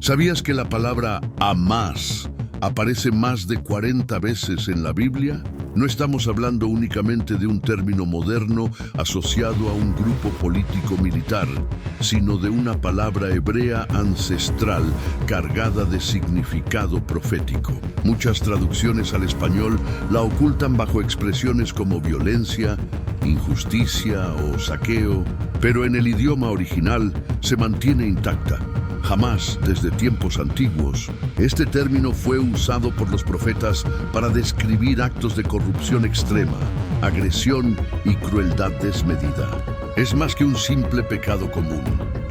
¿Sabías que la palabra Hamás aparece más de 40 veces en la Biblia? No estamos hablando únicamente de un término moderno asociado a un grupo político militar, sino de una palabra hebrea ancestral cargada de significado profético. Muchas traducciones al español la ocultan bajo expresiones como violencia, injusticia o saqueo, pero en el idioma original se mantiene intacta. Jamás, desde tiempos antiguos, este término fue usado por los profetas para describir actos de corrupción extrema, agresión y crueldad desmedida. Es más que un simple pecado común.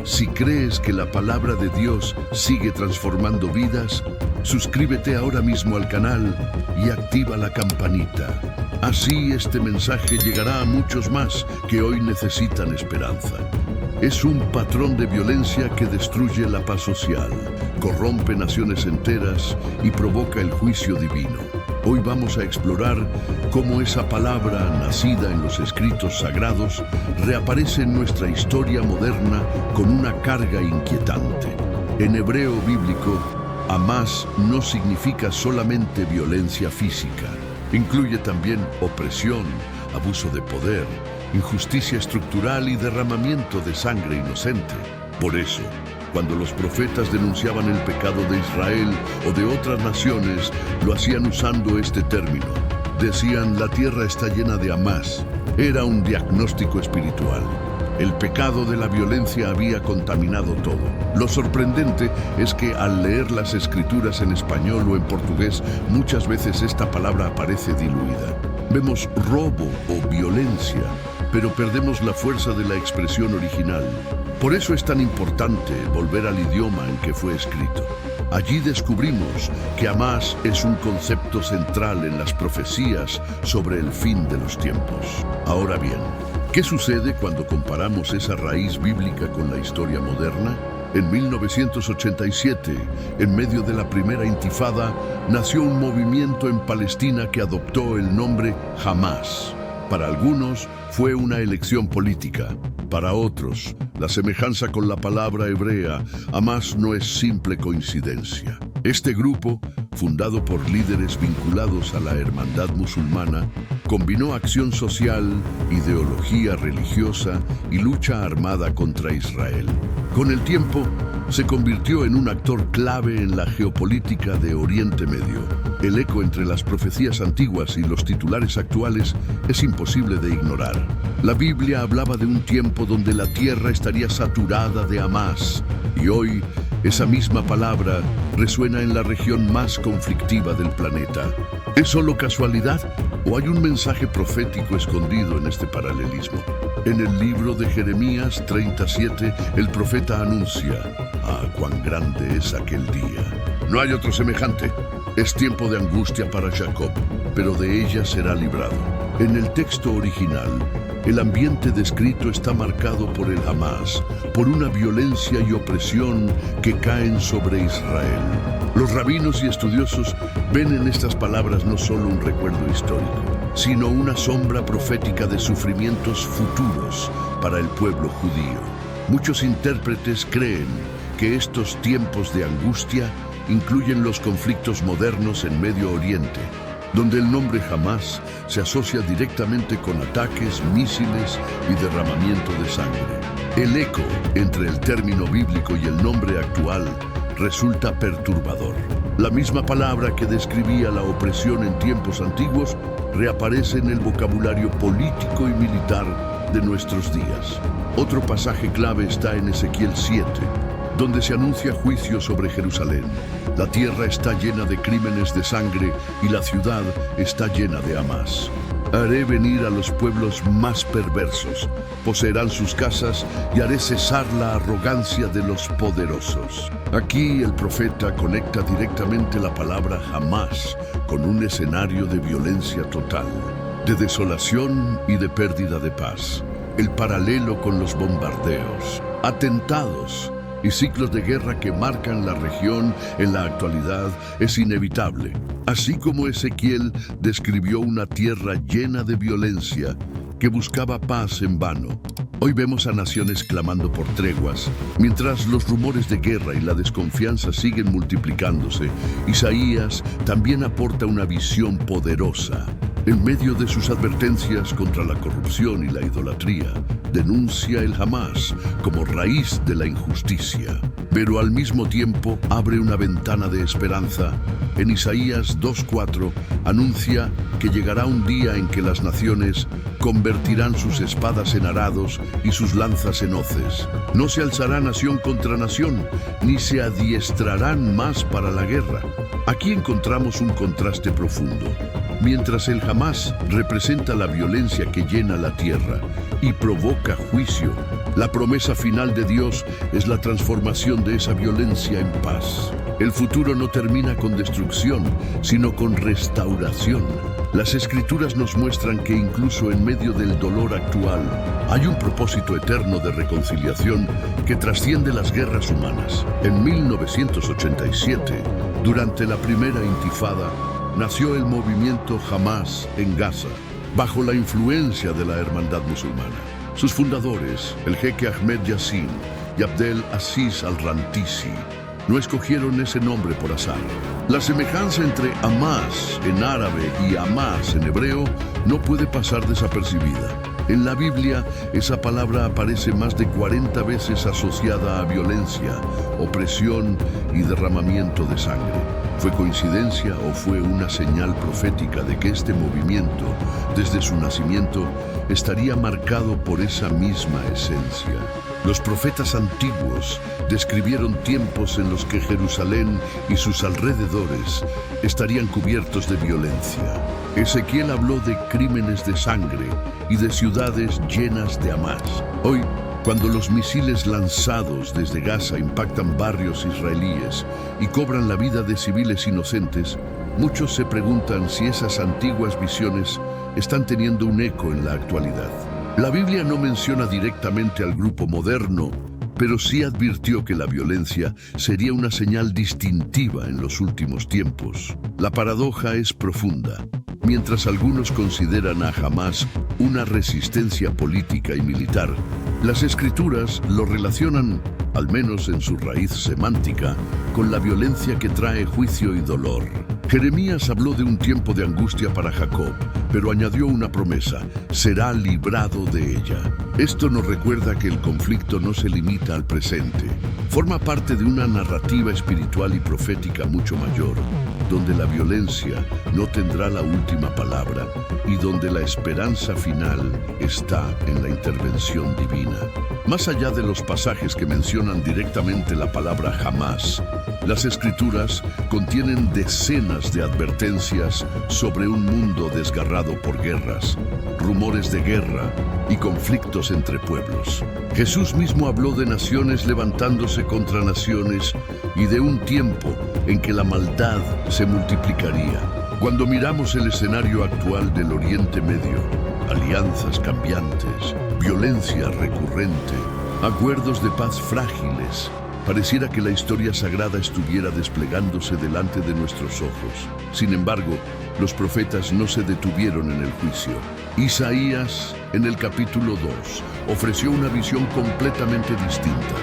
Si crees que la palabra de Dios sigue transformando vidas, suscríbete ahora mismo al canal y activa la campanita. Así este mensaje llegará a muchos más que hoy necesitan esperanza. Es un patrón de violencia que destruye la paz social, corrompe naciones enteras y provoca el juicio divino. Hoy vamos a explorar cómo esa palabra, nacida en los escritos sagrados, reaparece en nuestra historia moderna con una carga inquietante. En hebreo bíblico, Hamás no significa solamente violencia física. Incluye también opresión, abuso de poder, injusticia estructural y derramamiento de sangre inocente. Por eso, cuando los profetas denunciaban el pecado de Israel o de otras naciones, lo hacían usando este término. Decían, la tierra está llena de Hamás. Era un diagnóstico espiritual. El pecado de la violencia había contaminado todo. Lo sorprendente es que al leer las escrituras en español o en portugués, muchas veces esta palabra aparece diluida. Vemos robo o violencia, pero perdemos la fuerza de la expresión original. Por eso es tan importante volver al idioma en que fue escrito. Allí descubrimos que Hamás es un concepto central en las profecías sobre el fin de los tiempos. Ahora bien, ¿qué sucede cuando comparamos esa raíz bíblica con la historia moderna? En 1987, en medio de la primera intifada, nació un movimiento en Palestina que adoptó el nombre Hamás. Para algunos fue una elección política. Para otros, la semejanza con la palabra hebrea Hamás no es simple coincidencia. Este grupo, fundado por líderes vinculados a la hermandad musulmana, combinó acción social, ideología religiosa y lucha armada contra Israel. Con el tiempo, se convirtió en un actor clave en la geopolítica de Oriente Medio. El eco entre las profecías antiguas y los titulares actuales es imposible de ignorar. La Biblia hablaba de un tiempo donde la tierra estaría saturada de Hamás, y hoy esa misma palabra resuena en la región más conflictiva del planeta. ¿Es solo casualidad o hay un mensaje profético escondido en este paralelismo? En el libro de Jeremías 37, el profeta anuncia: «Ah, cuán grande es aquel día. No hay otro semejante. Es tiempo de angustia para Jacob, pero de ella será librado». En el texto original, el ambiente descrito está marcado por el Hamás, por una violencia y opresión que caen sobre Israel. Los rabinos y estudiosos ven en estas palabras no solo un recuerdo histórico, sino una sombra profética de sufrimientos futuros para el pueblo judío. Muchos intérpretes creen que estos tiempos de angustia incluyen los conflictos modernos en Medio Oriente, donde el nombre Hamás se asocia directamente con ataques, misiles y derramamiento de sangre. El eco entre el término bíblico y el nombre actual resulta perturbador. La misma palabra que describía la opresión en tiempos antiguos reaparece en el vocabulario político y militar de nuestros días. Otro pasaje clave está en Ezequiel 7, donde se anuncia juicio sobre Jerusalén. La tierra está llena de crímenes de sangre y la ciudad está llena de Hamás. Haré venir a los pueblos más perversos, poseerán sus casas y haré cesar la arrogancia de los poderosos. Aquí el profeta conecta directamente la palabra Hamás con un escenario de violencia total, de desolación y de pérdida de paz. El paralelo con los bombardeos, atentados y ciclos de guerra que marcan la región en la actualidad es inevitable. Así como Ezequiel describió una tierra llena de violencia que buscaba paz en vano, Hoy vemos a naciones clamando por treguas, mientras los rumores de guerra y la desconfianza siguen multiplicándose. Isaías también aporta una visión poderosa. En medio de sus advertencias contra la corrupción y la idolatría, denuncia el Hamás como raíz de la injusticia, pero al mismo tiempo abre una ventana de esperanza. En Isaías 2:4 anuncia que llegará un día en que las naciones convertirán sus espadas en arados y sus lanzas en hoces. No se alzará nación contra nación, ni se adiestrarán más para la guerra. Aquí encontramos un contraste profundo. Mientras el Hamás representa la violencia que llena la tierra y provoca juicio, la promesa final de Dios es la transformación de esa violencia en paz. El futuro no termina con destrucción, sino con restauración. Las Escrituras nos muestran que incluso en medio del dolor actual, hay un propósito eterno de reconciliación que trasciende las guerras humanas. En 1987, durante la primera intifada, nació el movimiento Hamás en Gaza, bajo la influencia de la Hermandad Musulmana. Sus fundadores, el jeque Ahmed Yassin y Abdel Aziz al-Rantisi, no escogieron ese nombre por azar. La semejanza entre Hamás en árabe y Hamás en hebreo no puede pasar desapercibida. En la Biblia, esa palabra aparece más de 40 veces asociada a violencia, opresión y derramamiento de sangre. ¿Fue coincidencia o fue una señal profética de que este movimiento, desde su nacimiento, estaría marcado por esa misma esencia? Los profetas antiguos describieron tiempos en los que Jerusalén y sus alrededores estarían cubiertos de violencia. Ezequiel habló de crímenes de sangre y de ciudades llenas de Hamás. Hoy, cuando los misiles lanzados desde Gaza impactan barrios israelíes y cobran la vida de civiles inocentes, muchos se preguntan si esas antiguas visiones están teniendo un eco en la actualidad. La Biblia no menciona directamente al grupo moderno, pero sí advirtió que la violencia sería una señal distintiva en los últimos tiempos. La paradoja es profunda. Mientras algunos consideran a Hamás una resistencia política y militar, las Escrituras lo relacionan, al menos en su raíz semántica, con la violencia que trae juicio y dolor. Jeremías habló de un tiempo de angustia para Jacob, pero añadió una promesa: será librado de ella. Esto nos recuerda que el conflicto no se limita al presente. Forma parte de una narrativa espiritual y profética mucho mayor, donde la violencia no tendrá la última palabra y donde la esperanza final está en la intervención divina. Más allá de los pasajes que mencionan directamente la palabra Hamás, las Escrituras contienen decenas de advertencias sobre un mundo desgarrado por guerras, rumores de guerra y conflictos entre pueblos. Jesús mismo habló de naciones levantándose contra naciones y de un tiempo en que la maldad se multiplicaría. Cuando miramos el escenario actual del Oriente Medio, alianzas cambiantes, violencia recurrente, acuerdos de paz frágiles, pareciera que la historia sagrada estuviera desplegándose delante de nuestros ojos. Sin embargo, los profetas no se detuvieron en el juicio. Isaías, en el capítulo 2, ofreció una visión completamente distinta.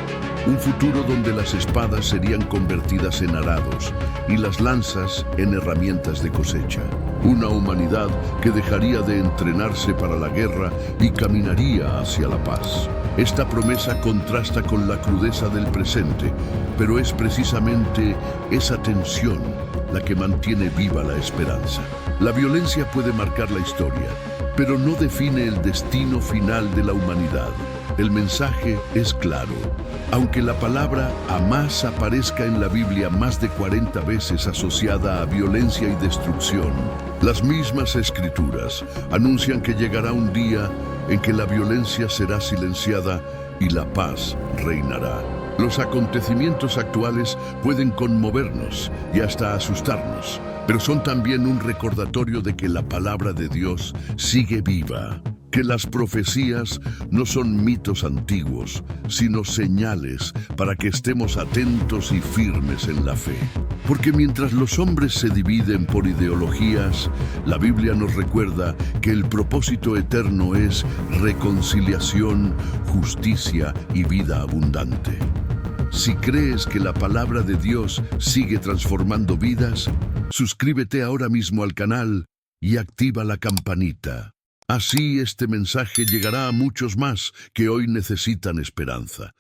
Un futuro donde las espadas serían convertidas en arados y las lanzas en herramientas de cosecha. Una humanidad que dejaría de entrenarse para la guerra y caminaría hacia la paz. Esta promesa contrasta con la crudeza del presente, pero es precisamente esa tensión la que mantiene viva la esperanza. La violencia puede marcar la historia, pero no define el destino final de la humanidad. El mensaje es claro. Aunque la palabra Hamás aparezca en la Biblia más de 40 veces asociada a violencia y destrucción, las mismas Escrituras anuncian que llegará un día en que la violencia será silenciada y la paz reinará. Los acontecimientos actuales pueden conmovernos y hasta asustarnos, pero son también un recordatorio de que la palabra de Dios sigue viva. que las profecías no son mitos antiguos, sino señales para que estemos atentos y firmes en la fe. Porque mientras los hombres se dividen por ideologías, la Biblia nos recuerda que el propósito eterno es reconciliación, justicia y vida abundante. Si crees que la palabra de Dios sigue transformando vidas, suscríbete ahora mismo al canal y activa la campanita. Así este mensaje llegará a muchos más que hoy necesitan esperanza.